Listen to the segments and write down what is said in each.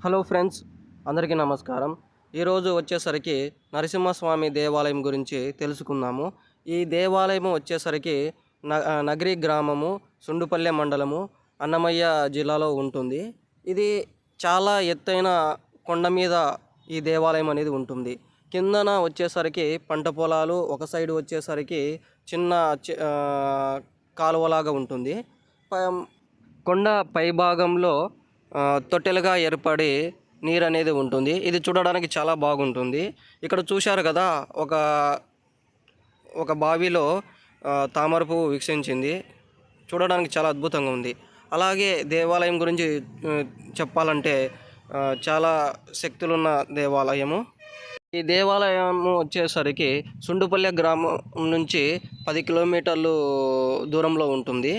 Hello friends, అందరికీ నమస్కారం. ఈరోజు వచ్చేసరికి నరసింహస్వామి దేవాలయం గురించి తెలుసుకుందాము. ఈ దేవాలయం వచ్చేసరికి నగరి గ్రామము, సుండుపల్లె మండలము, అన్నమయ్య జిల్లాలో ఉంటుంది. ఇది చాలా ఎత్తైన కొండ మీద ఈ దేవాలయం అనేది ఉంటుంది. కిందన వచ్చేసరికి పంట పొలాలు, ఒక సైడ్ వచ్చేసరికి చిన్న కాలువలాగా ఉంటుంది. కొండ పైభాగంలో తొట్టెలుగా ఏర్పడి నీరు అనేది ఉంటుంది. ఇది చూడడానికి చాలా బాగుంటుంది. ఇక్కడ చూశారు కదా, ఒక బావిలో తామర పువ్వు వికసించింది. చూడడానికి చాలా అద్భుతంగా ఉంది. అలాగే దేవాలయం గురించి చెప్పాలంటే చాలా శక్తులున్న దేవాలయము. ఈ దేవాలయము వచ్చేసరికి సుండుపల్లె గ్రామం నుంచి 10 కిలోమీటర్లు దూరంలో ఉంటుంది.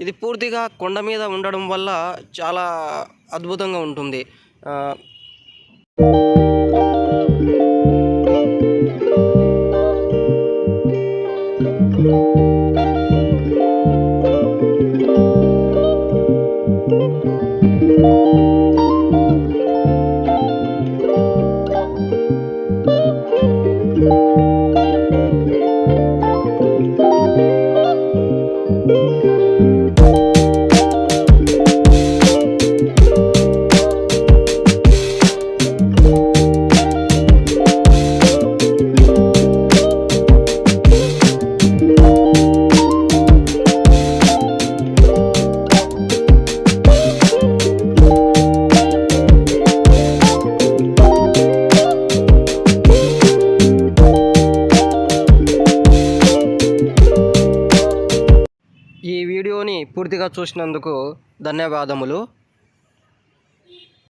ఇది పూర్తిగా కొండ మీద ఉండడం వల్ల చాలా అద్భుతంగా ఉంటుంది. ఈ వీడియోని పూర్తిగా చూసినందుకు ధన్యవాదములు.